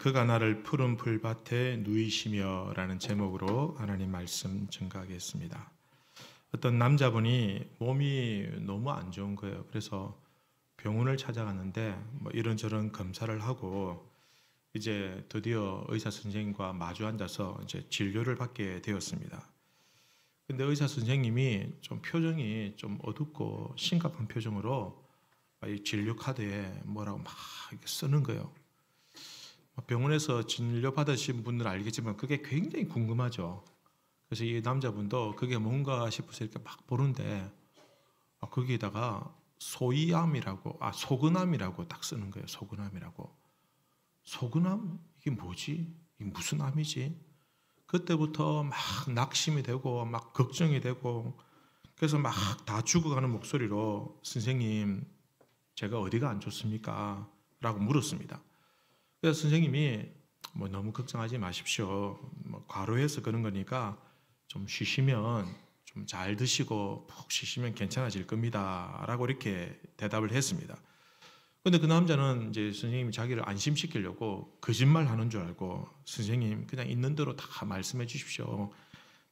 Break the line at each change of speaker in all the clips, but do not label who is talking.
그가 나를 푸른 풀밭에 누이시며 라는 제목으로 하나님 말씀 증거하겠습니다. 어떤 남자분이 몸이 너무 안 좋은 거예요. 그래서 병원을 찾아갔는데 이런저런 검사를 하고 이제 드디어 의사 선생님과 마주 앉아서 이제 진료를 받게 되었습니다. 근데 의사 선생님이 좀 표정이 좀 어둡고 심각한 표정으로 이 진료 카드에 뭐라고 막 쓰는 거예요. 병원에서 진료 받으신 분들은 알겠지만 그게 굉장히 궁금하죠. 그래서 이 남자분도 그게 뭔가 싶어서 이렇게 막 보는데 거기에다가 소근암이라고 딱 쓰는 거예요. 소근암이라고. 소근암? 이게 뭐지? 이게 무슨 암이지? 그때부터 막 낙심이 되고 막 걱정이 되고 그래서 막 다 죽어가는 목소리로 선생님 제가 어디가 안 좋습니까? 라고 물었습니다. 그래서 선생님이 너무 걱정하지 마십시오. 과로해서 그런 거니까 좀 쉬시면 좀 잘 드시고 푹 쉬시면 괜찮아질 겁니다. 라고 이렇게 대답을 했습니다. 근데 그 남자는 이제 선생님이 자기를 안심시키려고 거짓말 하는 줄 알고 선생님 그냥 있는 대로 다 말씀해 주십시오.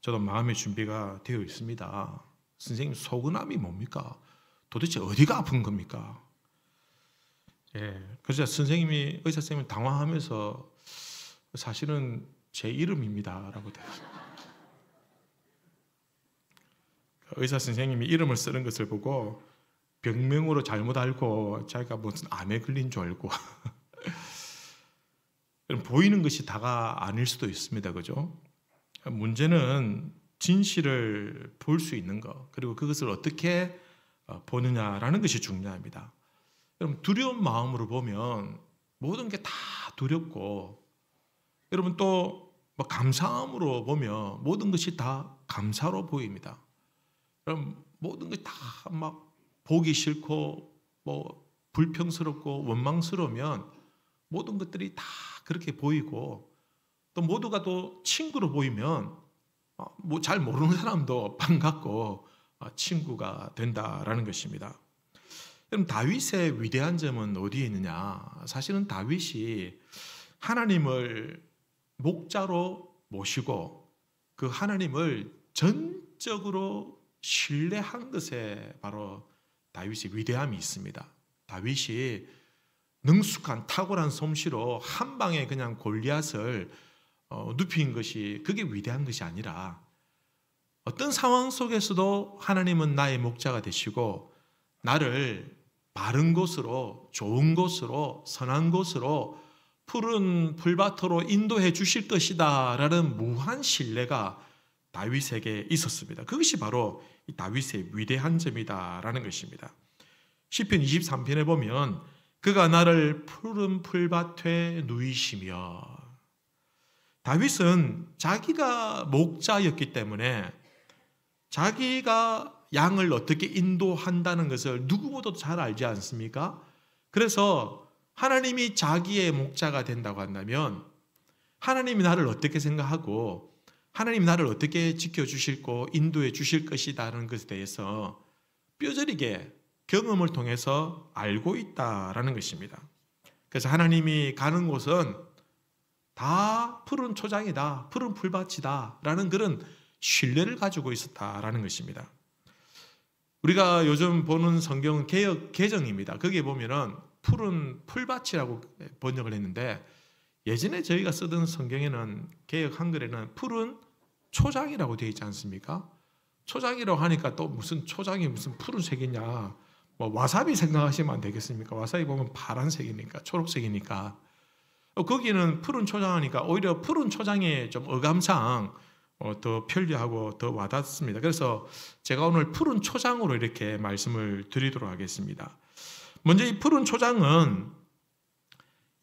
저도 마음의 준비가 되어 있습니다. 선생님 소근암이 뭡니까? 도대체 어디가 아픈 겁니까? 그래서 선생님이 의사 선생님이 당황하면서 사실은 제 이름입니다. 라고 대답합니다. 의사 선생님이 이름을 쓰는 것을 보고 병명으로 잘못 알고 자기가 무슨 암에 걸린 줄 알고 보이는 것이 다가 아닐 수도 있습니다. 그죠? 문제는 진실을 볼 수 있는 것 그리고 그것을 어떻게 보느냐라는 것이 중요합니다. 여러분 두려운 마음으로 보면 모든 게 다 두렵고 여러분 또 감사함으로 보면 모든 것이 다 감사로 보입니다. 여러분 모든 것이 다 막 보기 싫고 불평스럽고 원망스러우면 모든 것들이 다 그렇게 보이고 또 모두가 또 친구로 보이면 잘 모르는 사람도 반갑고 친구가 된다라는 것입니다. 그럼 다윗의 위대한 점은 어디에 있느냐? 사실은 다윗이 하나님을 목자로 모시고 그 하나님을 전적으로 신뢰한 것에 바로 다윗의 위대함이 있습니다. 다윗이 능숙한 탁월한 솜씨로 한 방에 그냥 골리앗을 눕힌 것이 그게 위대한 것이 아니라 어떤 상황 속에서도 하나님은 나의 목자가 되시고 나를 바른 곳으로 좋은 곳으로 선한 곳으로 푸른 풀밭으로 인도해 주실 것이다 라는 무한 신뢰가 다윗에게 있었습니다. 그것이 바로 이 다윗의 위대한 점이다 라는 것입니다. 시편 23편에 보면 그가 나를 푸른 풀밭에 누이시며 다윗은 자기가 목자였기 때문에 자기가 양을 어떻게 인도한다는 것을 누구보다도 잘 알지 않습니까? 그래서 하나님이 자기의 목자가 된다고 한다면 하나님이 나를 어떻게 생각하고 하나님이 나를 어떻게 지켜주실고 인도해 주실 것이라는 것에 대해서 뼈저리게 경험을 통해서 알고 있다라는 것입니다. 그래서 하나님이 가는 곳은 다 푸른 초장이다, 푸른 풀밭이다 라는 그런 신뢰를 가지고 있었다라는 것입니다. 우리가 요즘 보는 성경은 개역 개정입니다. 거기에 보면은 푸른 풀밭이라고 번역을 했는데 예전에 저희가 쓰던 성경에는 개역 한글에는 푸른 초장이라고 되어 있지 않습니까? 초장이라고 하니까 또 무슨 초장이 무슨 푸른색이냐 와사비 생각하시면 안 되겠습니까? 와사비 보면 파란색이니까 초록색이니까 거기는 푸른 초장하니까 오히려 푸른 초장의 좀 어감상 더 편리하고 더 와닿습니다. 그래서 제가 오늘 푸른 초장으로 이렇게 말씀을 드리도록 하겠습니다. 먼저 이 푸른 초장은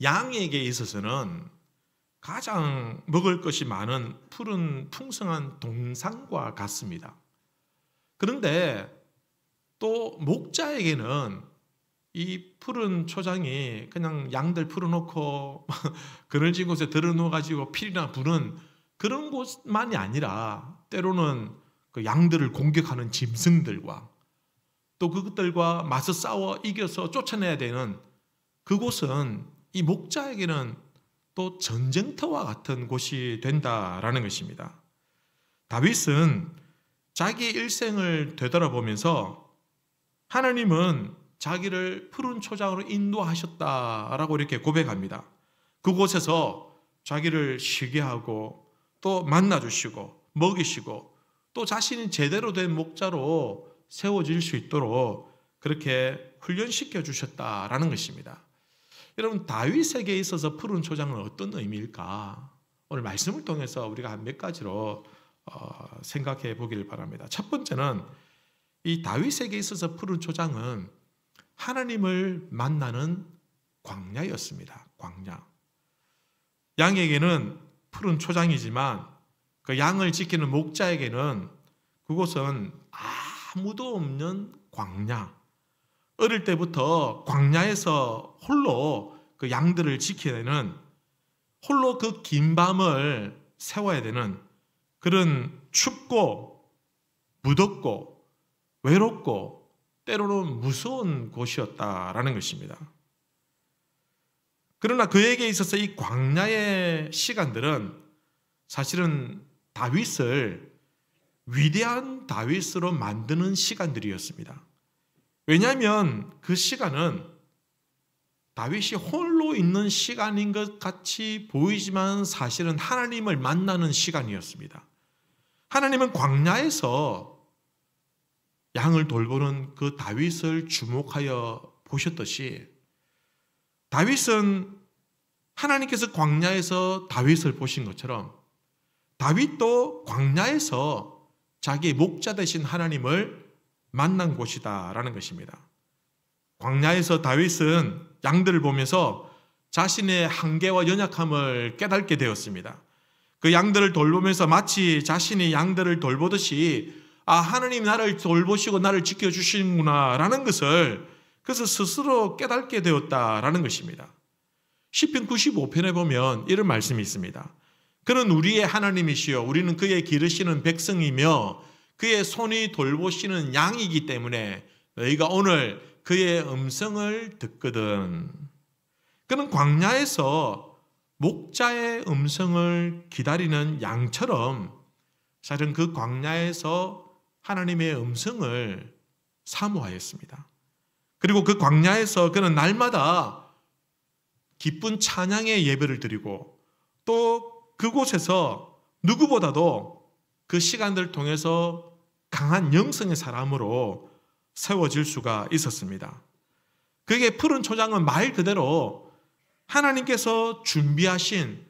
양에게 있어서는 가장 먹을 것이 많은 푸른 풍성한 동산과 같습니다. 그런데 또 목자에게는 이 푸른 초장이 그냥 양들 풀어놓고 그늘진 곳에 들어놓아가지고 필이나 부는 그런 곳만이 아니라 때로는 그 양들을 공격하는 짐승들과 또 그것들과 맞서 싸워 이겨서 쫓아내야 되는 그곳은 이 목자에게는 또 전쟁터와 같은 곳이 된다라는 것입니다. 다윗은 자기 일생을 되돌아보면서 하나님은 자기를 푸른 초장으로 인도하셨다라고 이렇게 고백합니다. 그곳에서 자기를 쉬게 하고 또 만나주시고 먹이시고 또 자신이 제대로 된 목자로 세워질 수 있도록 그렇게 훈련시켜 주셨다라는 것입니다. 여러분, 다윗에게 있어서 푸른 초장은 어떤 의미일까? 오늘 말씀을 통해서 우리가 한 몇 가지로 생각해 보길 바랍니다. 첫 번째는 이 다윗에게 있어서 푸른 초장은 하나님을 만나는 광야였습니다. 광야. 양에게는 푸른 초장이지만 그 양을 지키는 목자에게는 그곳은 아무도 없는 광야. 어릴 때부터 광야에서 홀로 그 양들을 지켜야 되는, 홀로 그 긴 밤을 세워야 되는 그런 춥고 무덥고 외롭고 때로는 무서운 곳이었다라는 것입니다. 그러나 그에게 있어서 이 광야의 시간들은 사실은 다윗을 위대한 다윗으로 만드는 시간들이었습니다. 왜냐하면 그 시간은 다윗이 홀로 있는 시간인 것 같이 보이지만 사실은 하나님을 만나는 시간이었습니다. 하나님은 광야에서 양을 돌보는 그 다윗을 주목하여 보셨듯이 다윗은 하나님께서 광야에서 다윗을 보신 것처럼 다윗도 광야에서 자기의 목자 되신 하나님을 만난 곳이다라는 것입니다. 광야에서 다윗은 양들을 보면서 자신의 한계와 연약함을 깨닫게 되었습니다. 그 양들을 돌보면서 마치 자신이 양들을 돌보듯이 하나님 나를 돌보시고 나를 지켜주시는구나 라는 것을 그래서 스스로 깨닫게 되었다라는 것입니다. 시편 95편에 보면 이런 말씀이 있습니다. 그는 우리의 하나님이시여 우리는 그의 기르시는 백성이며 그의 손이 돌보시는 양이기 때문에 너희가 오늘 그의 음성을 듣거든. 그는 광야에서 목자의 음성을 기다리는 양처럼 사실은 그 광야에서 하나님의 음성을 사모하였습니다. 그리고 그 광야에서 그는 날마다 기쁜 찬양의 예배를 드리고 또 그곳에서 누구보다도 그 시간들을 통해서 강한 영성의 사람으로 세워질 수가 있었습니다. 그게 푸른 초장은 말 그대로 하나님께서 준비하신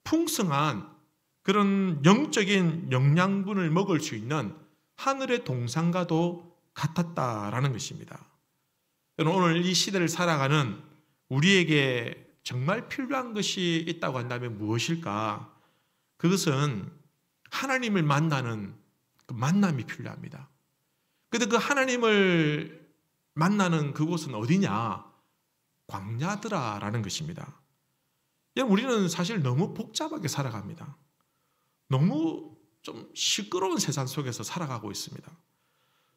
풍성한 그런 영적인 영양분을 먹을 수 있는 하늘의 동산과도 같았다라는 것입니다. 오늘 이 시대를 살아가는 우리에게 정말 필요한 것이 있다고 한다면 무엇일까? 그것은 하나님을 만나는 그 만남이 필요합니다. 그런데 그 하나님을 만나는 그곳은 어디냐? 광야더라라는 것입니다. 우리는 사실 너무 복잡하게 살아갑니다. 너무 좀 시끄러운 세상 속에서 살아가고 있습니다.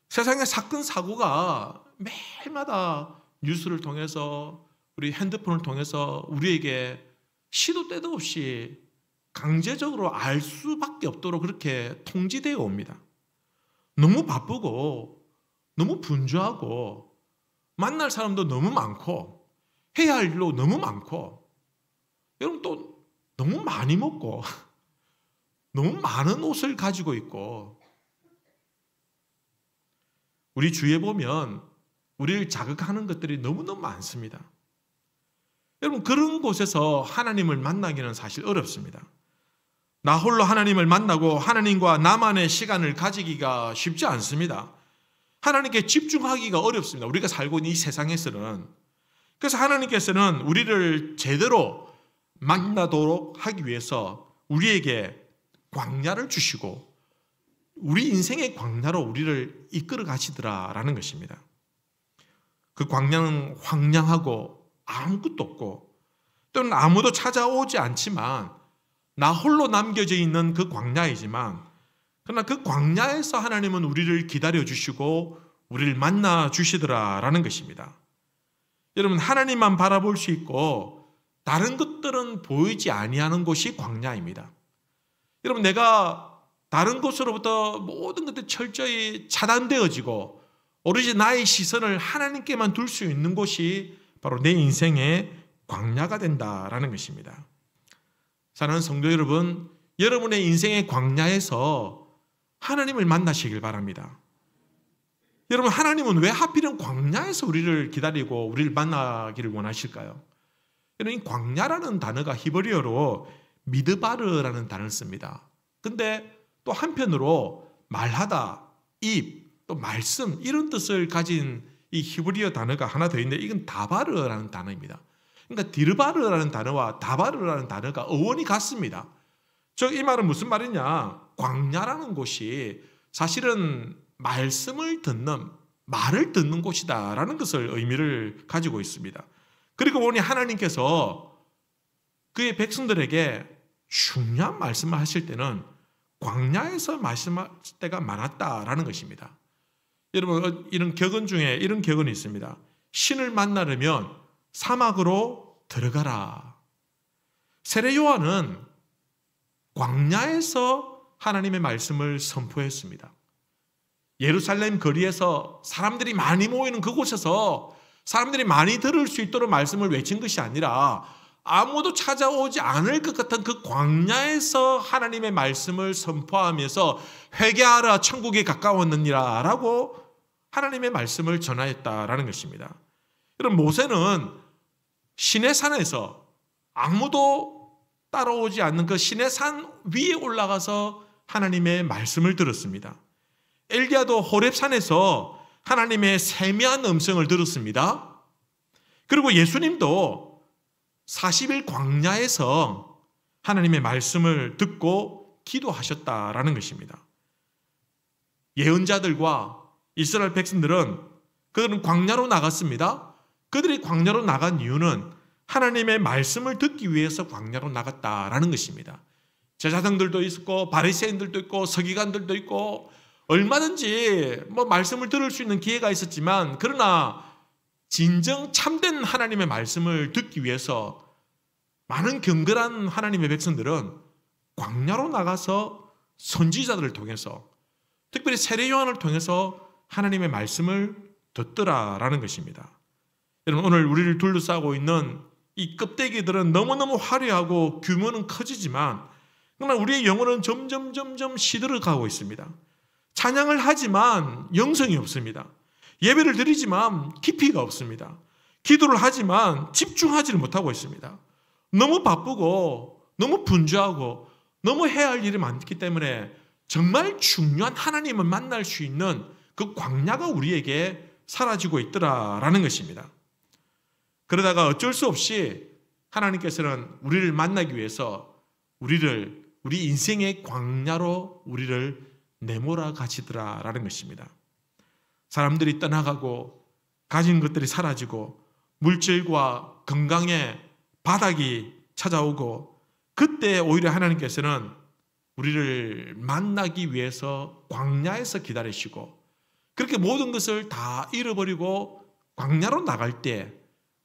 세상의 사건 사고가 매일마다 뉴스를 통해서 우리 핸드폰을 통해서 우리에게 시도 때도 없이 강제적으로 알 수밖에 없도록 그렇게 통지되어 옵니다. 너무 바쁘고 너무 분주하고 만날 사람도 너무 많고 해야 할 일도 너무 많고 여러분 또 너무 많이 먹고 너무 많은 옷을 가지고 있고 우리 주위에 보면 우리를 자극하는 것들이 너무너무 많습니다. 여러분 그런 곳에서 하나님을 만나기는 사실 어렵습니다. 나 홀로 하나님을 만나고 하나님과 나만의 시간을 가지기가 쉽지 않습니다. 하나님께 집중하기가 어렵습니다. 우리가 살고 있는 이 세상에서는. 그래서 하나님께서는 우리를 제대로 만나도록 하기 위해서 우리에게 광야를 주시고 우리 인생의 광야로 우리를 이끌어 가시더라라는 것입니다. 그 광야는 황량하고 아무것도 없고 또는 아무도 찾아오지 않지만 나 홀로 남겨져 있는 그 광야이지만 그러나 그 광야에서 하나님은 우리를 기다려 주시고 우리를 만나 주시더라라는 것입니다. 여러분 하나님만 바라볼 수 있고 다른 것들은 보이지 아니하는 곳이 광야입니다. 여러분, 내가 다른 곳으로부터 모든 것들이 철저히 차단되어지고 오로지 나의 시선을 하나님께만 둘 수 있는 곳이 바로 내 인생의 광야가 된다라는 것입니다. 사랑하는 성도 여러분, 여러분의 인생의 광야에서 하나님을 만나시길 바랍니다. 여러분, 하나님은 왜 하필은 광야에서 우리를 기다리고 우리를 만나기를 원하실까요? 여러분, 이 광야라는 단어가 히브리어로 미드바르라는 단어를 씁니다. 근데 또 한편으로 말하다, 입, 또 말씀 이런 뜻을 가진 이 히브리어 단어가 하나 더 있는데 이건 다바르라는 단어입니다. 그러니까 디르바르라는 단어와 다바르라는 단어가 어원이 같습니다. 이 말은 무슨 말이냐? 광야라는 곳이 사실은 말씀을 듣는, 말을 듣는 곳이다라는 것을 의미를 가지고 있습니다. 그리고 보니 하나님께서 그의 백성들에게 중요한 말씀을 하실 때는 광야에서 말씀할 때가 많았다라는 것입니다. 여러분, 이런 격언 중에 이런 격언이 있습니다. 신을 만나려면 사막으로 들어가라. 세례 요한은 광야에서 하나님의 말씀을 선포했습니다. 예루살렘 거리에서 사람들이 많이 모이는 그곳에서 사람들이 많이 들을 수 있도록 말씀을 외친 것이 아니라 아무도 찾아오지 않을 것 같은 그 광야에서 하나님의 말씀을 선포하면서 회개하라, 천국에 가까웠느니라 라고 하나님의 말씀을 전하였다라는 것입니다. 여러분, 모세는 시내산에서 아무도 따라오지 않는 그 시내산 위에 올라가서 하나님의 말씀을 들었습니다. 엘리야도 호렙산에서 하나님의 세미한 음성을 들었습니다. 그리고 예수님도 40일 광야에서 하나님의 말씀을 듣고 기도하셨다라는 것입니다. 예언자들과 이스라엘 백성들은 그들은 광야로 나갔습니다. 그들이 광야로 나간 이유는 하나님의 말씀을 듣기 위해서 광야로 나갔다라는 것입니다. 제사장들도 있었고 바리새인들도 있고 서기관들도 있고 얼마든지 말씀을 들을 수 있는 기회가 있었지만, 그러나 진정 참된 하나님의 말씀을 듣기 위해서 많은 경건한 하나님의 백성들은 광야로 나가서 선지자들을 통해서, 특별히 세례 요한을 통해서 하나님의 말씀을 듣더라라는 것입니다. 여러분, 오늘 우리를 둘러싸고 있는 이 껍데기들은 너무너무 화려하고 규모는 커지지만 그러나 우리의 영혼은 점점 시들어가고 있습니다. 찬양을 하지만 영성이 없습니다. 예배를 드리지만 깊이가 없습니다. 기도를 하지만 집중하지를 못하고 있습니다. 너무 바쁘고 너무 분주하고 너무 해야 할 일이 많기 때문에 정말 중요한 하나님을 만날 수 있는 그 광야가 우리에게 사라지고 있더라라는 것입니다. 그러다가 어쩔 수 없이 하나님께서는 우리를 만나기 위해서 우리 인생의 광야로 우리를 내몰아 가시더라라는 것입니다. 사람들이 떠나가고 가진 것들이 사라지고 물질과 건강의 바닥이 찾아오고, 그때 오히려 하나님께서는 우리를 만나기 위해서 광야에서 기다리시고, 그렇게 모든 것을 다 잃어버리고 광야로 나갈 때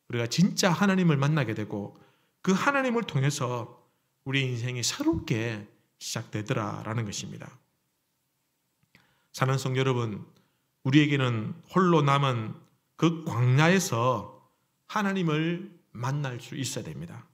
우리가 진짜 하나님을 만나게 되고 그 하나님을 통해서 우리 인생이 새롭게 시작되더라라는 것입니다. 사는 성도 여러분, 우리에게는 홀로 남은 그 광야에서 하나님을 만날 수 있어야 됩니다.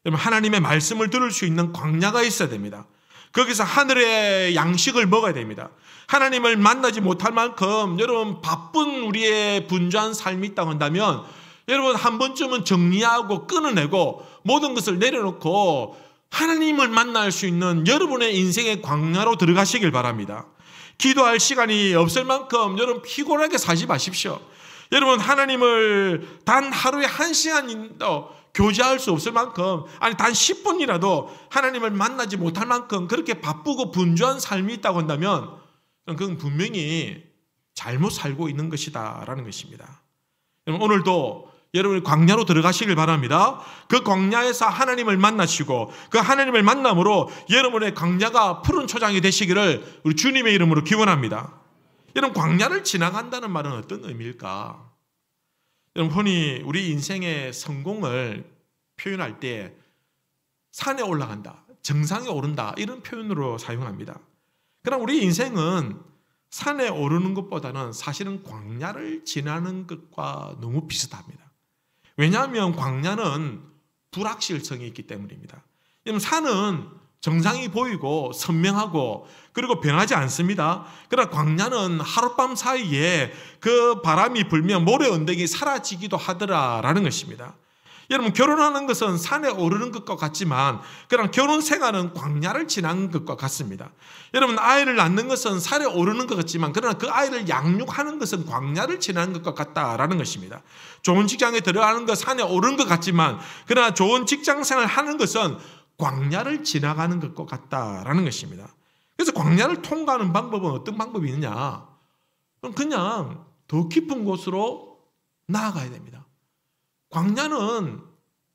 여러분, 하나님의 말씀을 들을 수 있는 광야가 있어야 됩니다. 거기서 하늘의 양식을 먹어야 됩니다. 하나님을 만나지 못할 만큼 여러분 바쁜 우리의 분주한 삶이 있다고 한다면 여러분 한 번쯤은 정리하고 끊어내고 모든 것을 내려놓고 하나님을 만날 수 있는 여러분의 인생의 광야로 들어가시길 바랍니다. 기도할 시간이 없을 만큼 여러분 피곤하게 사지 마십시오. 여러분 하나님을 단 하루에 1시간도 교제할 수 없을 만큼, 아니 단 10분이라도 하나님을 만나지 못할 만큼 그렇게 바쁘고 분주한 삶이 있다고 한다면 그건 분명히 잘못 살고 있는 것이다 라는 것입니다. 여러분, 오늘도 여러분이 광야로 들어가시길 바랍니다. 그 광야에서 하나님을 만나시고 그 하나님을 만남으로 여러분의 광야가 푸른 초장이 되시기를 우리 주님의 이름으로 기원합니다. 여러분, 광야를 지나간다는 말은 어떤 의미일까? 여러분, 흔히 우리 인생의 성공을 표현할 때 산에 올라간다, 정상에 오른다 이런 표현으로 사용합니다. 그럼 우리 인생은 산에 오르는 것보다는 사실은 광야를 지나는 것과 너무 비슷합니다. 왜냐하면 광야는 불확실성이 있기 때문입니다. 산은 정상이 보이고 선명하고 그리고 변하지 않습니다. 그러나 광야는 하룻밤 사이에 그 바람이 불면 모래 언덕이 사라지기도 하더라라는 것입니다. 여러분, 결혼하는 것은 산에 오르는 것과 같지만 그냥 결혼 생활은 광야를 지나는 것과 같습니다. 여러분, 아이를 낳는 것은 산에 오르는 것 같지만 그러나 그 아이를 양육하는 것은 광야를 지나는 것과 같다라는 것입니다. 좋은 직장에 들어가는 것 산에 오르는 것 같지만 그러나 좋은 직장 생활을 하는 것은 광야를 지나가는 것과 같다라는 것입니다. 그래서 광야를 통과하는 방법은 어떤 방법이 있느냐? 그냥 더 깊은 곳으로 나아가야 됩니다. 광야는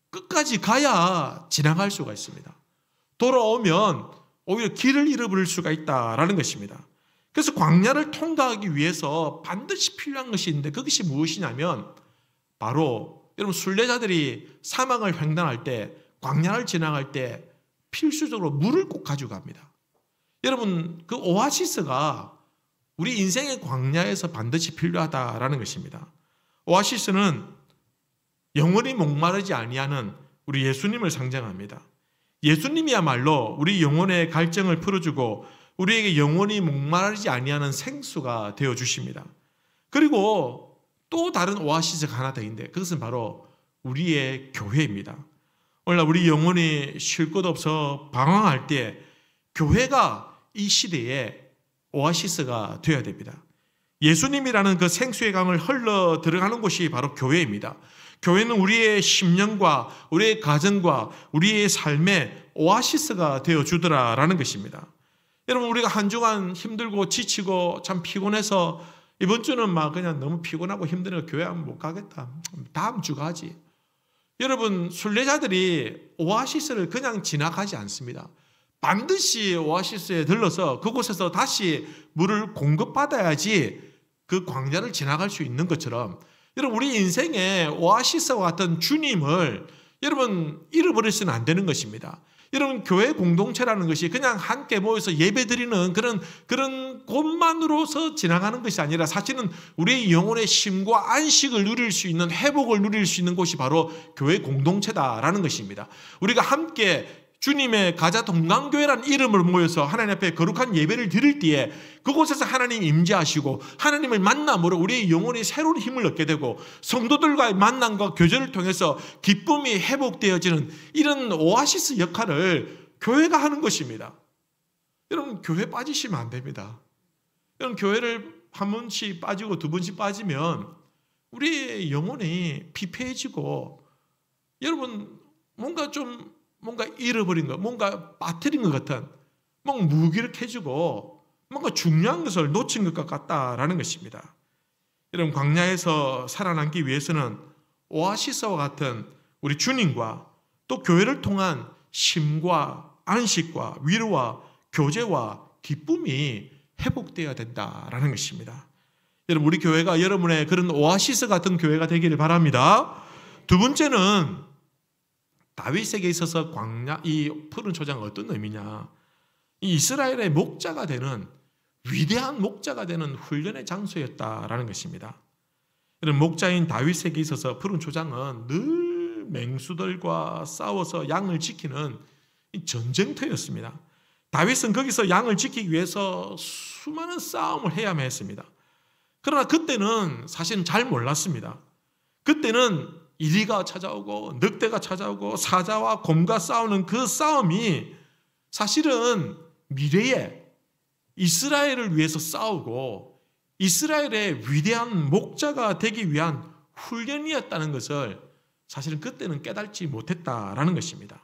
끝까지 가야 지나갈 수가 있습니다. 돌아오면 오히려 길을 잃어버릴 수가 있다라는 것입니다. 그래서 광야를 통과하기 위해서 반드시 필요한 것이 있는데 그것이 무엇이냐면 바로 여러분, 순례자들이 사막을 횡단할 때 광야를 지나갈 때 필수적으로 물을 꼭 가져갑니다. 여러분, 그 오아시스가 우리 인생의 광야에서 반드시 필요하다라는 것입니다. 오아시스는 영원히 목마르지 아니하는 우리 예수님을 상징합니다. 예수님이야말로 우리 영혼의 갈증을 풀어주고 우리에게 영원히 목마르지 아니하는 생수가 되어주십니다. 그리고 또 다른 오아시스가 하나 더 있는데 그것은 바로 우리의 교회입니다. 오늘날 우리 영혼이 쉴 곳 없어 방황할 때 교회가 이 시대에 오아시스가 되어야 됩니다. 예수님이라는 그 생수의 강을 흘러 들어가는 곳이 바로 교회입니다. 교회는 우리의 심령과 우리의 가정과 우리의 삶의 오아시스가 되어주더라라는 것입니다. 여러분, 우리가 한 주간 힘들고 지치고 참 피곤해서 이번 주는 막 그냥 너무 피곤하고 힘드니까 교회 한번 못 가겠다. 다음 주 가지. 여러분, 순례자들이 오아시스를 그냥 지나가지 않습니다. 반드시 오아시스에 들러서 그곳에서 다시 물을 공급받아야지 그 광야를 지나갈 수 있는 것처럼 여러분, 우리 인생의 오아시스와 같은 주님을 여러분 잃어버리서는 안 되는 것입니다. 여러분, 교회 공동체라는 것이 그냥 함께 모여서 예배드리는 그런 곳만으로서 지나가는 것이 아니라 사실은 우리의 영혼의 쉼과 안식을 누릴 수 있는, 회복을 누릴 수 있는 곳이 바로 교회 공동체다라는 것입니다. 우리가 함께 주님의 가자 동강교회라는 이름을 모여서 하나님 앞에 거룩한 예배를 드릴 때에 그곳에서 하나님 임재하시고 하나님을 만남으로 우리의 영혼이 새로운 힘을 얻게 되고 성도들과의 만남과 교제를 통해서 기쁨이 회복되어지는 이런 오아시스 역할을 교회가 하는 것입니다. 여러분, 교회 빠지시면 안 됩니다. 여러분, 교회를 한 번씩 빠지고 두 번씩 빠지면 우리의 영혼이 피폐해지고 여러분 뭔가 잃어버린 것, 뭔가 빠뜨린 것 같은, 뭔가 무기력해지고 뭔가 중요한 것을 놓친 것 같다라는 것입니다. 여러분, 광야에서 살아남기 위해서는 오아시스와 같은 우리 주님과 또 교회를 통한 쉼과 안식과 위로와 교제와 기쁨이 회복되어야 된다라는 것입니다. 여러분, 우리 교회가 여러분의 그런 오아시스 같은 교회가 되기를 바랍니다. 두 번째는 다윗에게 있어서 광야, 이 푸른 초장은 어떤 의미냐? 이 이스라엘의 목자가 되는 위대한 목자가 되는 훈련의 장소였다라는 것입니다. 이런 목자인 다윗에게 있어서 푸른 초장은 늘 맹수들과 싸워서 양을 지키는 전쟁터였습니다. 다윗은 거기서 양을 지키기 위해서 수많은 싸움을 해야만 했습니다. 그러나 그때는 사실은 잘 몰랐습니다. 그때는 이리가 찾아오고 늑대가 찾아오고 사자와 곰과 싸우는 그 싸움이 사실은 미래에 이스라엘을 위해서 싸우고 이스라엘의 위대한 목자가 되기 위한 훈련이었다는 것을 사실은 그때는 깨닫지 못했다라는 것입니다.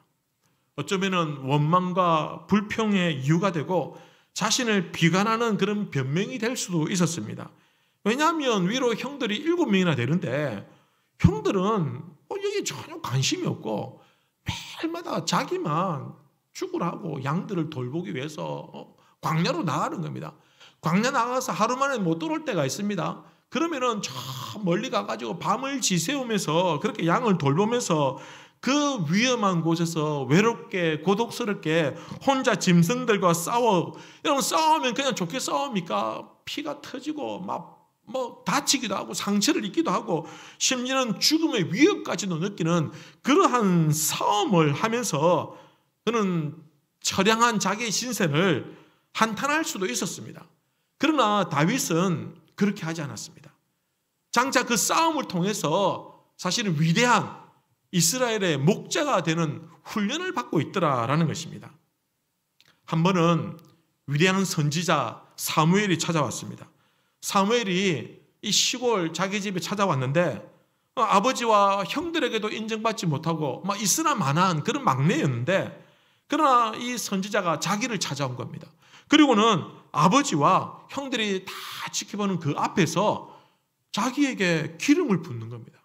어쩌면 원망과 불평의 이유가 되고 자신을 비관하는 그런 변명이 될 수도 있었습니다. 왜냐하면 위로 형들이 7명이나 되는데 형들은 여기 전혀 관심이 없고 매일마다 자기만 죽으라고 양들을 돌보기 위해서 광야로 나가는 겁니다. 광야 나가서 하루 만에 못 돌아올 때가 있습니다. 그러면은 저 멀리 가가지고 밤을 지새우면서 그렇게 양을 돌보면서 그 위험한 곳에서 외롭게 고독스럽게 혼자 짐승들과 싸워. 여러분, 싸우면 그냥 좋게 싸웁니까? 피가 터지고 막 다치기도 하고 상처를 입기도 하고 심지어는 죽음의 위협까지도 느끼는 그러한 싸움을 하면서 그는 처량한 자기의 신세를 한탄할 수도 있었습니다. 그러나 다윗은 그렇게 하지 않았습니다. 장차 그 싸움을 통해서 사실은 위대한 이스라엘의 목자가 되는 훈련을 받고 있더라라는 것입니다. 한 번은 위대한 선지자 사무엘이 찾아왔습니다. 사무엘이 이 시골 자기 집에 찾아왔는데 아버지와 형들에게도 인정받지 못하고 막 있으나 마나한 그런 막내였는데, 그러나 이 선지자가 자기를 찾아온 겁니다. 그리고는 아버지와 형들이 다 지켜보는 그 앞에서 자기에게 기름을 붓는 겁니다.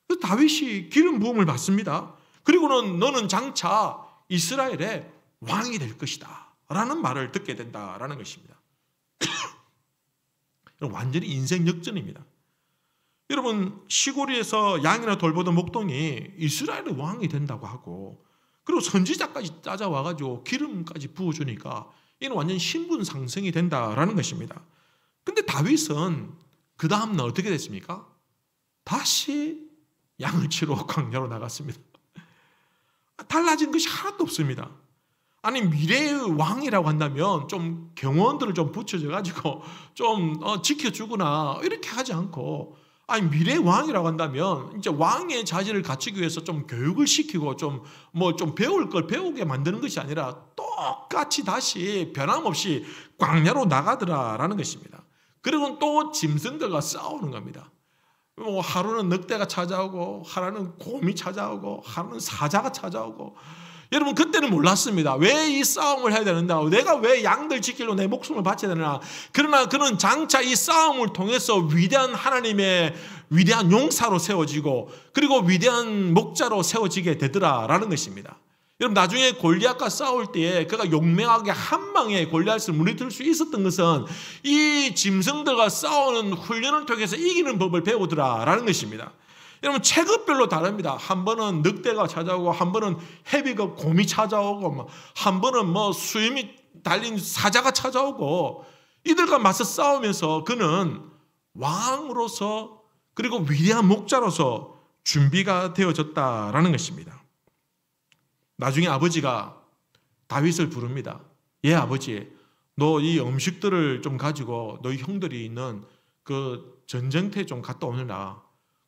그래서 다윗이 기름 부음을 받습니다. 그리고는 너는 장차 이스라엘의 왕이 될 것이다 라는 말을 듣게 된다라는 것입니다. 완전히 인생 역전입니다. 여러분, 시골에서 양이나 돌 보던 목동이 이스라엘의 왕이 된다고 하고, 그리고 선지자까지 찾아와가지고 기름까지 부어주니까 이는 완전 신분 상승이 된다라는 것입니다. 근데 다윗은 그 다음날 어떻게 됐습니까? 다시 양을 치러 광야로 나갔습니다. 달라진 것이 하나도 없습니다. 아니, 미래의 왕이라고 한다면 좀 경호원들을 좀 붙여줘가지고 좀 지켜주거나 이렇게 하지 않고, 아니, 미래의 왕이라고 한다면 이제 왕의 자질을 갖추기 위해서 좀 교육을 시키고 좀 배울 걸 배우게 만드는 것이 아니라 똑같이 다시 변함없이 광야로 나가더라라는 것입니다. 그리고 또 짐승들과 싸우는 겁니다. 하루는 늑대가 찾아오고, 하루는 곰이 찾아오고, 하루는 사자가 찾아오고. 여러분, 그때는 몰랐습니다. 왜 이 싸움을 해야 되는가? 내가 왜 양들 지키려고 내 목숨을 바쳐야 되나? 그러나 그는 장차 이 싸움을 통해서 위대한 하나님의 위대한 용사로 세워지고, 그리고 위대한 목자로 세워지게 되더라라는 것입니다. 여러분, 나중에 골리앗과 싸울 때에 그가 용맹하게 한 방에 골리앗을 무너뜨릴 수 있었던 것은 이 짐승들과 싸우는 훈련을 통해서 이기는 법을 배우더라라는 것입니다. 여러분, 체급별로 다릅니다. 한 번은 늑대가 찾아오고, 한 번은 헤비가 곰이 찾아오고, 한 번은 수염이 달린 사자가 찾아오고, 이들과 맞서 싸우면서 그는 왕으로서 그리고 위대한 목자로서 준비가 되어졌다라는 것입니다. 나중에 아버지가 다윗을 부릅니다. 예, 아버지, 너 이 음식들을 좀 가지고 너희 형들이 있는 그 전쟁터에 좀 갔다 오느라.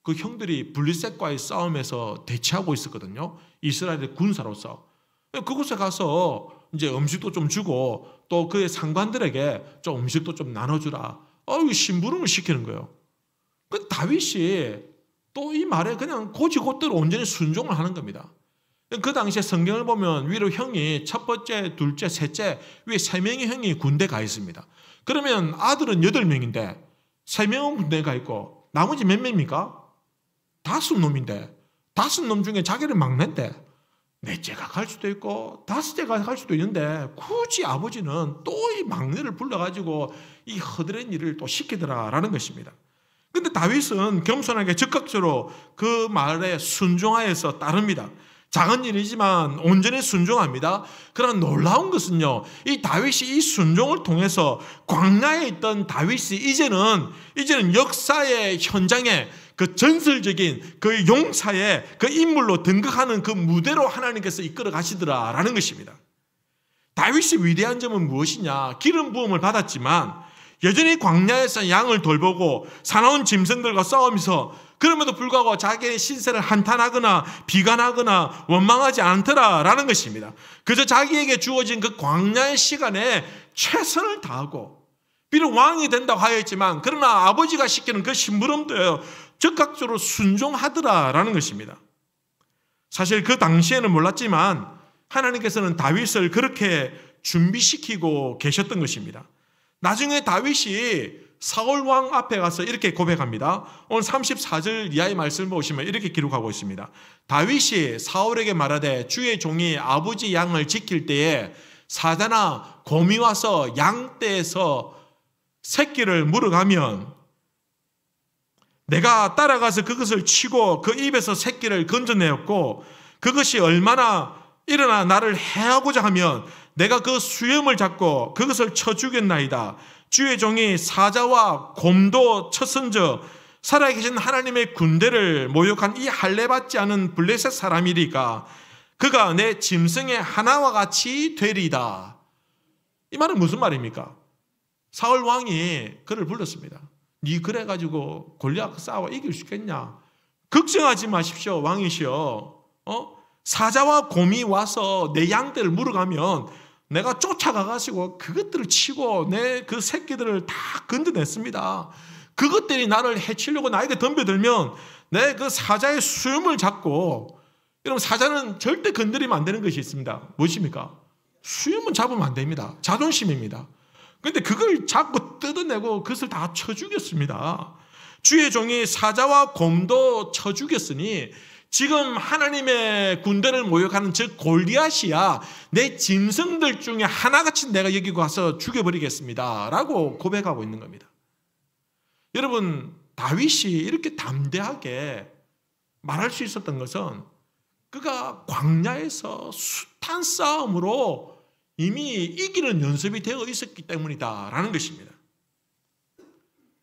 그 형들이 블리셋과의 싸움에서 대치하고 있었거든요. 이스라엘의 군사로서. 그곳에 가서 이제 음식도 좀 주고 또 그의 상관들에게 좀 음식도 좀 나눠주라. 심부름을 시키는 거예요. 그 다윗이 또 이 말에 그냥 고지고대로 온전히 순종을 하는 겁니다. 그 당시에 성경을 보면 위로 형이 첫 번째, 둘째, 셋째 위에 3명의 형이 군대 가 있습니다. 그러면 아들은 8명인데 3명은 군대에 가 있고 나머지 몇 명입니까? 5놈인데 5놈 중에 자기를 막내인데 넷째가 갈 수도 있고 5째가 갈 수도 있는데 굳이 아버지는 또 이 막내를 불러가지고 이 허드렛 일을 또 시키더라라는 것입니다. 그런데 다윗은 겸손하게 적극적으로 그 말에 순종하여서 따릅니다. 작은 일이지만 온전히 순종합니다. 그러나 놀라운 것은요, 이 다윗이 이 순종을 통해서 광야에 있던 다윗이 이제는 역사의 현장에 그 전설적인 그 용사의 그 인물로 등극하는 그 무대로 하나님께서 이끌어 가시더라라는 것입니다. 다윗이 위대한 점은 무엇이냐? 기름 부음을 받았지만 여전히 광야에서 양을 돌보고 사나운 짐승들과 싸우면서 그럼에도 불구하고 자기의 신세를 한탄하거나 비관하거나 원망하지 않더라라는 것입니다. 그저 자기에게 주어진 그 광야의 시간에 최선을 다하고, 비록 왕이 된다고 하였지만 그러나 아버지가 시키는 그 심부름도 적극적으로 순종하더라라는 것입니다. 사실 그 당시에는 몰랐지만 하나님께서는 다윗을 그렇게 준비시키고 계셨던 것입니다. 나중에 다윗이 사울 왕 앞에 가서 이렇게 고백합니다. 오늘 34절 이하의 말씀을 보시면 이렇게 기록하고 있습니다. 다윗이 사울에게 말하되 주의 종이 아버지 양을 지킬 때에 사자나 곰이 와서 양떼에서 새끼를 물어가면 내가 따라가서 그것을 치고 그 입에서 새끼를 건져내었고 그것이 얼마나 일어나 나를 해하고자 하면 내가 그 수염을 잡고 그것을 쳐 죽였나이다. 주의 종이 사자와 곰도 쳤은저 살아계신 하나님의 군대를 모욕한 이 할례받지 않은 블레셋 사람이리까 그가 내 짐승의 하나와 같이 되리이다. 이 말은 무슨 말입니까? 사울 왕이 그를 불렀습니다. 네 그래가지고 골리앗 싸워 이길 수 있겠냐? 걱정하지 마십시오, 왕이시여. 사자와 곰이 와서 내 양떼를 물어가면 내가 쫓아가가지고 그것들을 치고 내 그 새끼들을 다 건져냈습니다. 그것들이 나를 해치려고 나에게 덤벼들면 내 그 사자의 수염을 잡고, 여러분 사자는 절대 건드리면 안 되는 것이 있습니다. 무엇입니까? 수염은 잡으면 안 됩니다. 자존심입니다. 그런데 그걸 잡고 뜯어내고 그것을 다 쳐 죽였습니다. 주의 종이 사자와 곰도 쳐 죽였으니 지금 하나님의 군대를 모욕하는 즉 골리앗이야 내 짐승들 중에 하나같이 내가 여기고 와서 죽여버리겠습니다 라고 고백하고 있는 겁니다. 여러분 다윗이 이렇게 담대하게 말할 수 있었던 것은 그가 광야에서 숱한 싸움으로 이미 이기는 연습이 되어 있었기 때문이다라는 것입니다.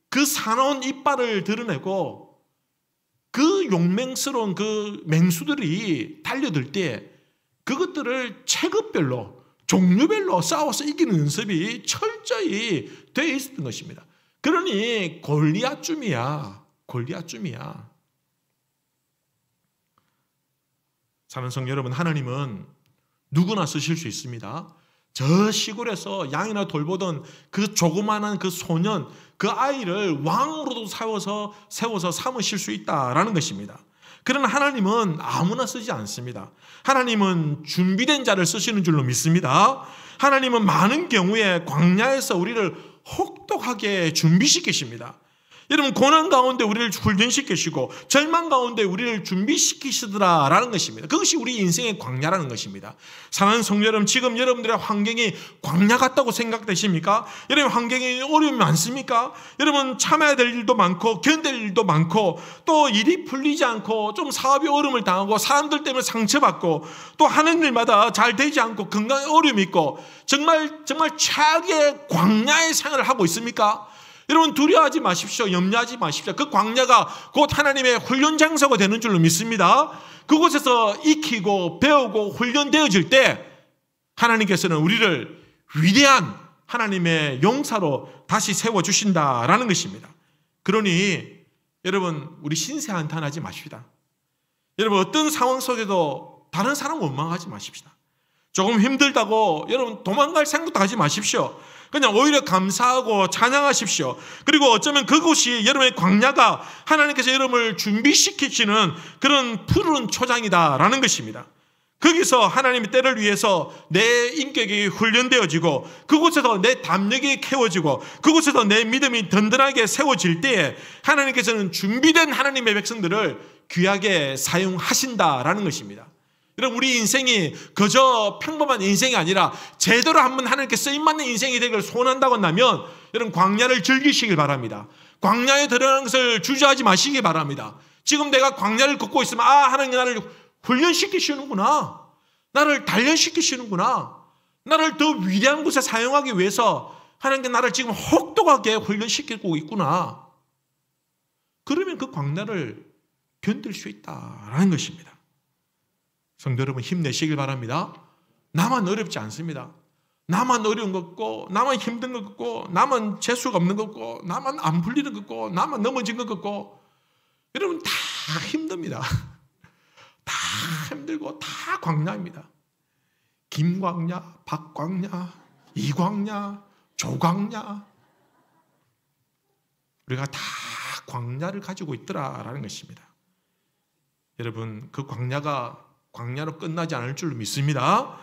그 사나운 이빨을 드러내고 그 용맹스러운 그 맹수들이 달려들 때 그것들을 체급별로 종류별로 싸워서 이기는 연습이 철저히 되어 있었던 것입니다. 그러니 골리앗쯤이야. 사랑하는 성도 여러분, 하나님은 누구나 쓰실 수 있습니다. 저 시골에서 양이나 돌보던 그 조그마한 그 소년, 그 아이를 왕으로도 세워서 삼으실 수 있다라는 것입니다. 그러나 하나님은 아무나 쓰지 않습니다. 하나님은 준비된 자를 쓰시는 줄로 믿습니다. 하나님은 많은 경우에 광야에서 우리를 혹독하게 준비시키십니다. 여러분 고난 가운데 우리를 훈련시키시고 절망 가운데 우리를 준비시키시더라라는 것입니다. 그것이 우리 인생의 광야라는 것입니다. 사랑하는 성도 여러분, 지금 여러분들의 환경이 광야 같다고 생각되십니까? 여러분 환경이 어려움이 많습니까? 여러분 참아야 될 일도 많고 견딜 일도 많고 또 일이 풀리지 않고 좀 사업이 어려움을 당하고 사람들 때문에 상처받고 또 하는 일마다 잘 되지 않고 건강에 어려움이 있고 정말 최악의 광야의 생활을 하고 있습니까? 여러분 두려워하지 마십시오. 염려하지 마십시오. 그 광야가 곧 하나님의 훈련 장소가 되는 줄로 믿습니다. 그곳에서 익히고 배우고 훈련되어질 때 하나님께서는 우리를 위대한 하나님의 용사로 다시 세워주신다라는 것입니다. 그러니 여러분 우리 신세 한탄하지 마십시다. 여러분 어떤 상황 속에도 다른 사람 원망하지 마십시다. 조금 힘들다고 여러분 도망갈 생각도 하지 마십시오. 그냥 오히려 감사하고 찬양하십시오. 그리고 어쩌면 그곳이 여러분의 광야가 하나님께서 여러분을 준비시키시는 그런 푸른 초장이다라는 것입니다. 거기서 하나님의 때를 위해서 내 인격이 훈련되어지고 그곳에서 내 담력이 캐워지고 그곳에서 내 믿음이 든든하게 세워질 때에 하나님께서는 준비된 하나님의 백성들을 귀하게 사용하신다라는 것입니다. 여러분 우리 인생이 그저 평범한 인생이 아니라 제대로 한번 하나님께 쓰임받는 인생이 되기를 소원한다고 한다면 여러분 광야를 즐기시길 바랍니다. 광야에 들어가는 것을 주저하지 마시기 바랍니다. 지금 내가 광야를 걷고 있으면 하나님 나를 훈련시키시는구나. 나를 단련시키시는구나. 나를 더 위대한 곳에 사용하기 위해서 하나님께 나를 지금 혹독하게 훈련시키고 있구나. 그러면 그 광야를 견딜 수 있다라는 것입니다. 성도 여러분 힘내시길 바랍니다. 나만 어렵지 않습니다. 나만 어려운 것 같고 나만 힘든 것 같고 나만 재수가 없는 것 같고 나만 안 풀리는 것 같고 나만 넘어진 것 같고 여러분 다 힘듭니다. 다 힘들고 다 광야입니다. 김광야, 박광야, 이광야, 조광야 우리가 다 광야를 가지고 있더라라는 것입니다. 여러분 그 광야로 끝나지 않을 줄로 믿습니다.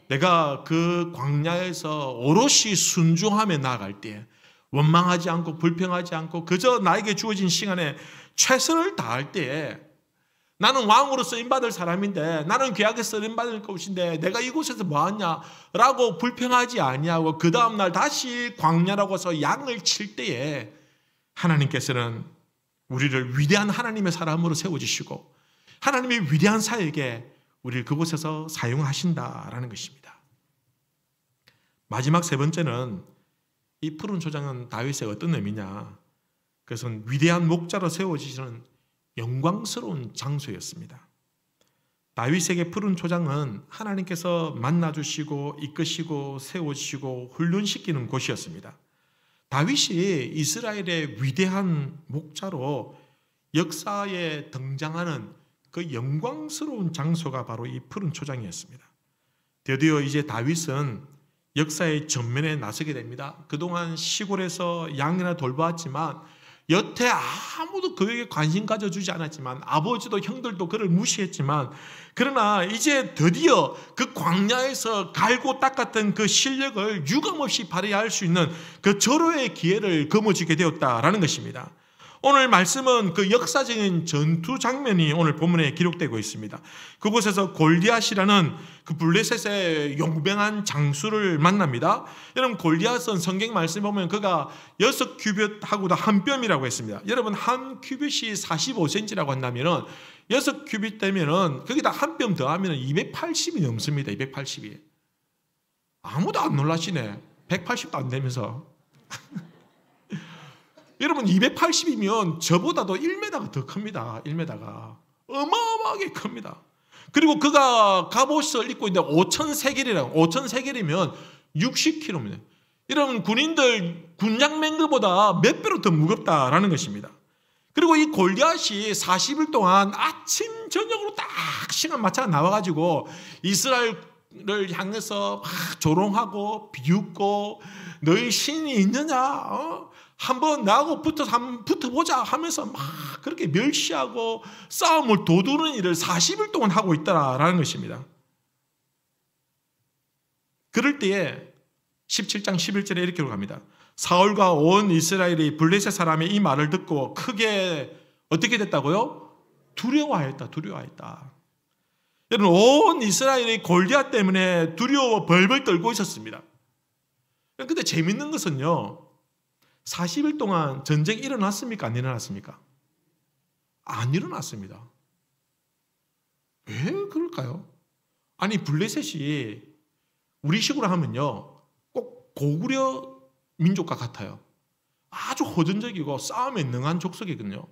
내가 그 광야에서 오롯이 순종하며 나아갈 때 원망하지 않고 불평하지 않고 그저 나에게 주어진 시간에 최선을 다할 때 나는 왕으로 쓰임받을 사람인데 나는 귀하게 쓰임받을 것인데 내가 이곳에서 뭐하냐라고 불평하지 아니하고 그 다음날 다시 광야라고 해서 양을 칠 때에 하나님께서는 우리를 위대한 하나님의 사람으로 세워주시고 하나님의 위대한 사역에 우리를 그곳에서 사용하신다라는 것입니다. 마지막 세 번째는 이 푸른 초장은 다윗의 어떤 의미냐? 그것은 위대한 목자로 세워지시는 영광스러운 장소였습니다. 다윗에게 푸른 초장은 하나님께서 만나주시고 이끄시고 세워주시고 훈련시키는 곳이었습니다. 다윗이 이스라엘의 위대한 목자로 역사에 등장하는 그 영광스러운 장소가 바로 이 푸른 초장이었습니다. 드디어 이제 다윗은 역사의 전면에 나서게 됩니다. 그동안 시골에서 양이나 돌보았지만 여태 아무도 그에게 관심 가져주지 않았지만 아버지도 형들도 그를 무시했지만 그러나 이제 드디어 그 광야에서 갈고 닦았던 그 실력을 유감없이 발휘할 수 있는 그 절호의 기회를 거머쥐게 되었다라는 것입니다. 오늘 말씀은 그 역사적인 전투 장면이 오늘 본문에 기록되고 있습니다. 그곳에서 골리앗이라는 그 블레셋의 용병한 장수를 만납니다. 여러분 골리앗은 성경 말씀 보면 그가 6규빗하고도 한 뼘이라고 했습니다. 여러분 한 규빗이 45cm라고 한다면 6규빗 되면은 거기다 한 뼘 더하면 280이 넘습니다. 280이. 아무도 안 놀라시네. 180도 안 되면서. 여러분 280이면 저보다도 1m가 더 큽니다. 1m가. 어마어마하게 큽니다. 그리고 그가 갑옷을 입고 있는데 5,000세겔이면 60kg입니다. 여러분 군인들 군장 맨 것보다 몇 배로 더 무겁다라는 것입니다. 그리고 이 골리앗이 40일 동안 아침 저녁으로 딱 시간 맞춰 나와가지고 이스라엘을 향해서 막 조롱하고 비웃고 너희 신이 있느냐? 한번 나하고 붙어보자 하면서 막 그렇게 멸시하고 싸움을 도두는 일을 40일 동안 하고 있다라는 것입니다. 그럴 때에 17장 11절에 이렇게 기록합니다. 사울과 온 이스라엘이 블레셋 사람의 이 말을 듣고 크게 어떻게 됐다고요? 두려워하였다. 여러분 온 이스라엘이 골리앗 때문에 두려워 벌벌 떨고 있었습니다. 그런데 재밌는 것은요. 40일 동안 전쟁이 일어났습니까? 안 일어났습니까? 안 일어났습니다. 왜 그럴까요? 아니 블레셋이 우리식으로 하면요. 꼭 고구려 민족과 같아요. 아주 호전적이고 싸움에 능한 족속이거든요.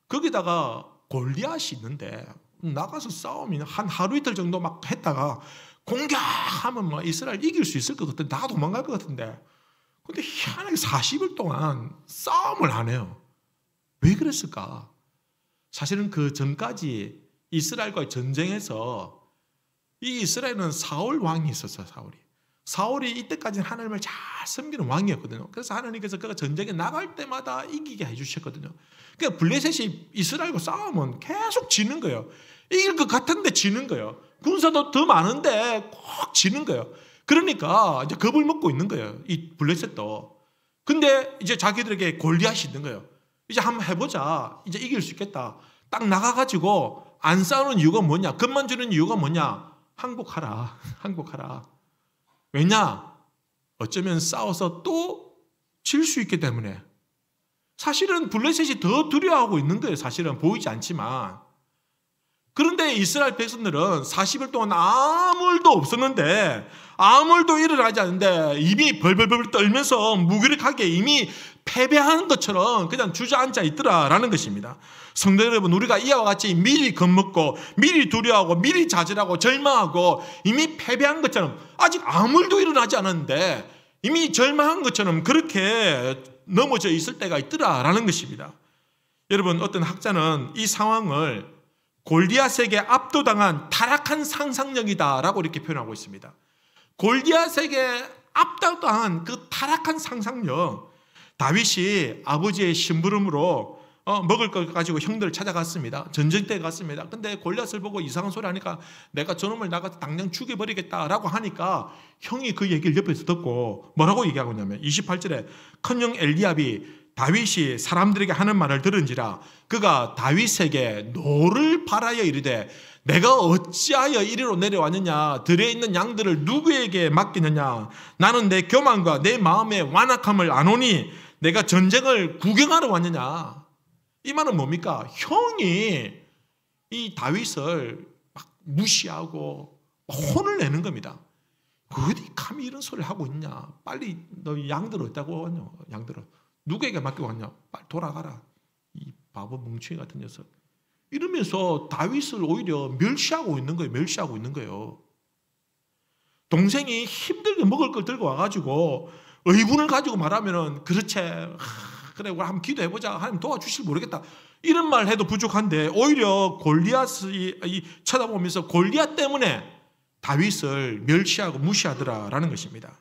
거기다가 골리앗이 있는데 나가서 싸움이 한 하루 이틀 정도 막 했다가 공격하면 뭐 이스라엘 이길 수 있을 것 같은데 다 도망갈 것 같은데 근데 희한하게 40일 동안 싸움을 안 해요. 왜 그랬을까? 사실은 그 전까지 이스라엘과의 전쟁에서 이 이스라엘은 사울 왕이 있었어요. 사울이 이때까지는 하나님을 잘 섬기는 왕이었거든요. 그래서 하나님께서 그가 전쟁에 나갈 때마다 이기게 해주셨거든요. 그러니까 블레셋이 이스라엘과 싸우면 계속 지는 거예요. 이길 것 같은데 지는 거예요. 군사도 더 많은데 꼭 지는 거예요. 그러니까 이제 겁을 먹고 있는 거예요. 이 블레셋도. 근데 이제 자기들에게 골리앗이 있는 거예요. 이제 한번 해보자. 이제 이길 수 있겠다. 딱 나가가지고 안 싸우는 이유가 뭐냐? 겁만 주는 이유가 뭐냐? 항복하라. 왜냐? 어쩌면 싸워서 또 질 수 있기 때문에. 사실은 블레셋이 더 두려워하고 있는 거예요. 사실은 보이지 않지만. 그런데 이스라엘 백성들은 40일 동안 아무 일도 없었는데 아무 일도 일어나지 않는데 이미 벌벌벌 떨면서 무기력하게 이미 패배하는 것처럼 그냥 주저앉아 있더라라는 것입니다. 성도 여러분, 우리가 이와 같이 미리 겁먹고 미리 두려워하고 미리 좌절하고 절망하고 이미 패배한 것처럼 아직 아무 일도 일어나지 않았는데 이미 절망한 것처럼 그렇게 넘어져 있을 때가 있더라라는 것입니다. 여러분, 어떤 학자는 이 상황을 골리앗에게 압도당한 타락한 상상력이다라고 이렇게 표현하고 있습니다. 골리앗에게 압도당한 그 타락한 상상력. 다윗이 아버지의 심부름으로 먹을 걸 가지고 형들을 찾아갔습니다. 전쟁터에 갔습니다. 근데 골리앗을 보고 이상한 소리 하니까 내가 저놈을 나가서 당장 죽여버리겠다라고 하니까 형이 그 얘기를 옆에서 듣고 뭐라고 얘기하고 있냐면 28절에 큰형 엘리압이 다윗이 사람들에게 하는 말을 들은지라 그가 다윗에게 노를 바라여 이르되 내가 어찌하여 이리로 내려왔느냐 들에 있는 양들을 누구에게 맡기느냐 나는 내 교만과 내 마음의 완악함을 아노니 내가 전쟁을 구경하러 왔느냐. 이 말은 뭡니까? 형이 이 다윗을 막 무시하고 혼을 내는 겁니다. 어디 감히 이런 소리를 하고 있냐. 빨리 너 양들 어디다고 왔냐. 양들은 누구에게 맡기고 왔냐. 빨리 돌아가라. 이 바보 뭉치기 같은 녀석. 이러면서 다윗을 오히려 멸시하고 있는 거예요. 멸시하고 있는 거예요. 동생이 힘들게 먹을 걸 들고 와가지고 의분을 가지고 말하면은 그렇지. 그래 우리 한번 기도해보자. 하나님 도와주실 모르겠다. 이런 말 해도 부족한데 오히려 골리앗이 쳐다보면서 골리앗 때문에 다윗을 멸시하고 무시하더라라는 것입니다.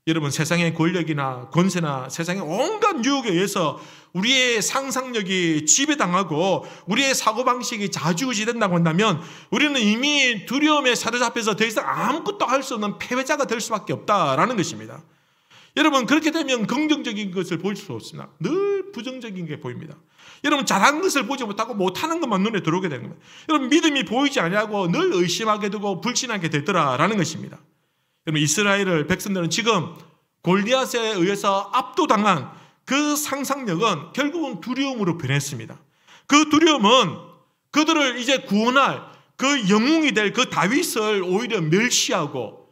여러분 세상의 권력이나 권세나 세상의 온갖 유혹에 의해서 우리의 상상력이 지배당하고 우리의 사고방식이 좌지우지된다고 한다면 우리는 이미 두려움에 사로잡혀서 더 이상 아무것도 할 수 없는 패배자가 될 수밖에 없다라는 것입니다. 여러분 그렇게 되면 긍정적인 것을 볼 수 없습니다. 늘 부정적인 게 보입니다. 여러분 잘한 것을 보지 못하고 못하는 것만 눈에 들어오게 되는 겁니다. 여러분 믿음이 보이지 아니하고 늘 의심하게 되고 불신하게 되더라라는 것입니다. 여러분 이스라엘 백성들은 지금 골리앗에 의해서 압도당한 그 상상력은 결국은 두려움으로 변했습니다. 그 두려움은 그들을 이제 구원할 그 영웅이 될 그 다윗을 오히려 멸시하고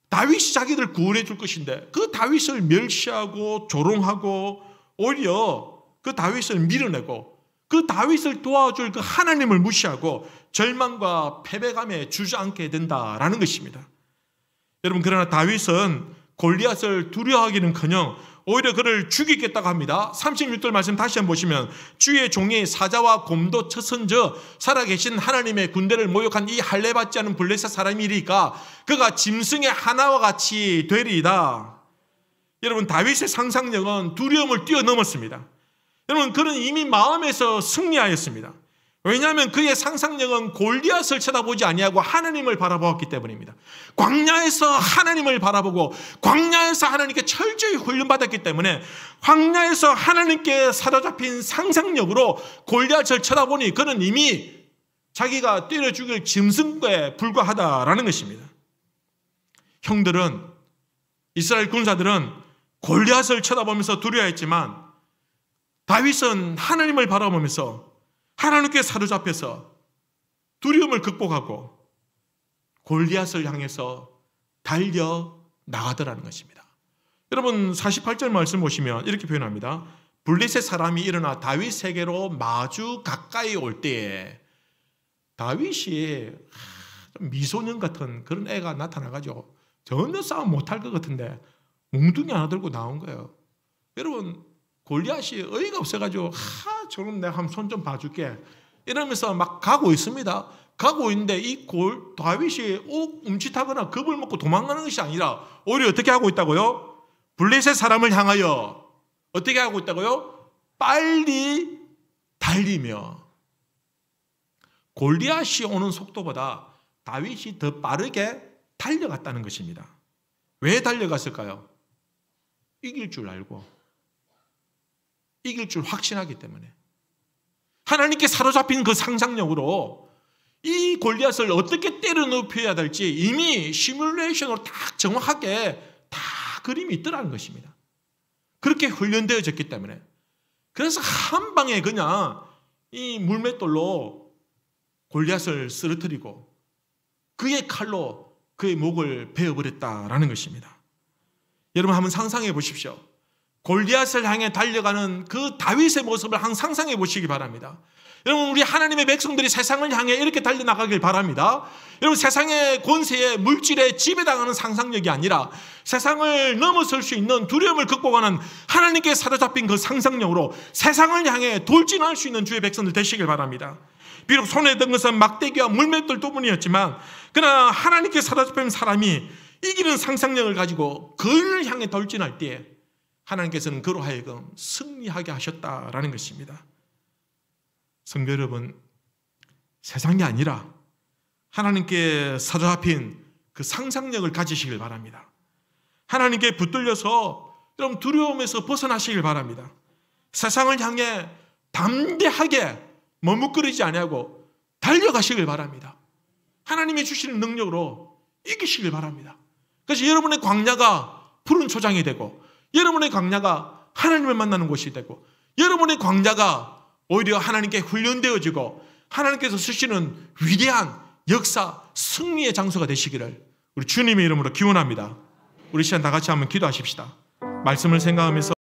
다윗이 자기들 구원해 줄 것인데 그 다윗을 멸시하고 조롱하고 오히려 그 다윗을 밀어내고 그 다윗을 도와줄 그 하나님을 무시하고 절망과 패배감에 주저앉게 된다라는 것입니다. 여러분 그러나 다윗은 골리앗을 두려워하기는커녕 오히려 그를 죽이겠다고 합니다. 36절 말씀 다시 한번 보시면 주의 종이 사자와 곰도 쳐선저 살아계신 하나님의 군대를 모욕한 이 할례받지 않은 블레셋 사람이리까 그가 짐승의 하나와 같이 되리이다. 여러분 다윗의 상상력은 두려움을 뛰어넘었습니다. 여러분 그는 이미 마음에서 승리하였습니다. 왜냐하면 그의 상상력은 골리앗을 쳐다보지 아니하고 하나님을 바라보았기 때문입니다. 광야에서 하나님을 바라보고 광야에서 하나님께 철저히 훈련받았기 때문에 광야에서 하나님께 사로잡힌 상상력으로 골리앗을 쳐다보니 그는 이미 자기가 때려 죽일 짐승에 불과하다라는 것입니다. 형들은 이스라엘 군사들은 골리앗을 쳐다보면서 두려워했지만 다윗은 하나님을 바라보면서 하나님께 사로잡혀서 두려움을 극복하고 골리앗을 향해서 달려 나가더라는 것입니다. 여러분 48절 말씀 보시면 이렇게 표현합니다. 블레셋 사람이 일어나 다윗에게로 마주 가까이 올 때에 다윗이 미소년 같은 그런 애가 나타나가지고 전혀 싸움 못할 것 같은데 몽둥이 하나 들고 나온 거예요. 여러분 골리앗이 어이가 없어가지고 저놈 내가 한번 손 좀 봐줄게 이러면서 막 가고 있습니다. 가고 있는데 이 다윗이 움찔하거나 겁을 먹고 도망가는 것이 아니라 오히려 어떻게 하고 있다고요? 블레셋 사람을 향하여 어떻게 하고 있다고요? 빨리 달리며 골리앗이 오는 속도보다 다윗이 더 빠르게 달려갔다는 것입니다. 왜 달려갔을까요? 이길 줄 알고 이길 줄 확신하기 때문에 하나님께 사로잡힌 그 상상력으로 이 골리앗을 어떻게 때려 눕혀야 될지 이미 시뮬레이션으로 딱 정확하게 다 그림이 있더라는 것입니다. 그렇게 훈련되어졌기 때문에 그래서 한 방에 그냥 이 물맷돌로 골리앗을 쓰러뜨리고 그의 칼로 그의 목을 베어버렸다라는 것입니다. 여러분 한번 상상해 보십시오. 골리앗을 향해 달려가는 그 다윗의 모습을 항상 상상해 보시기 바랍니다. 여러분 우리 하나님의 백성들이 세상을 향해 이렇게 달려나가길 바랍니다. 여러분 세상의 권세에 물질에 지배당하는 상상력이 아니라 세상을 넘어설 수 있는 두려움을 극복하는 하나님께 사로잡힌 그 상상력으로 세상을 향해 돌진할 수 있는 주의 백성들 되시길 바랍니다. 비록 손에 든 것은 막대기와 물맷돌 도문이었지만 그러나 하나님께 사로잡힌 사람이 이기는 상상력을 가지고 그를 향해 돌진할 때에 하나님께서는 그로 하여금 승리하게 하셨다라는 것입니다. 성도 여러분, 세상이 아니라 하나님께 사로잡힌 그 상상력을 가지시길 바랍니다. 하나님께 붙들려서 여러분 두려움에서 벗어나시길 바랍니다. 세상을 향해 담대하게 머뭇거리지 아니하고 달려가시길 바랍니다. 하나님이 주시는 능력으로 이기시길 바랍니다. 그래서 여러분의 광야가 푸른 초장이 되고 여러분의 광야가 하나님을 만나는 곳이 되고 여러분의 광야가 오히려 하나님께 훈련되어지고 하나님께서 쓰시는 위대한 역사, 승리의 장소가 되시기를 우리 주님의 이름으로 기원합니다. 우리 시간 다 같이 한번 기도하십시다. 말씀을 생각하면서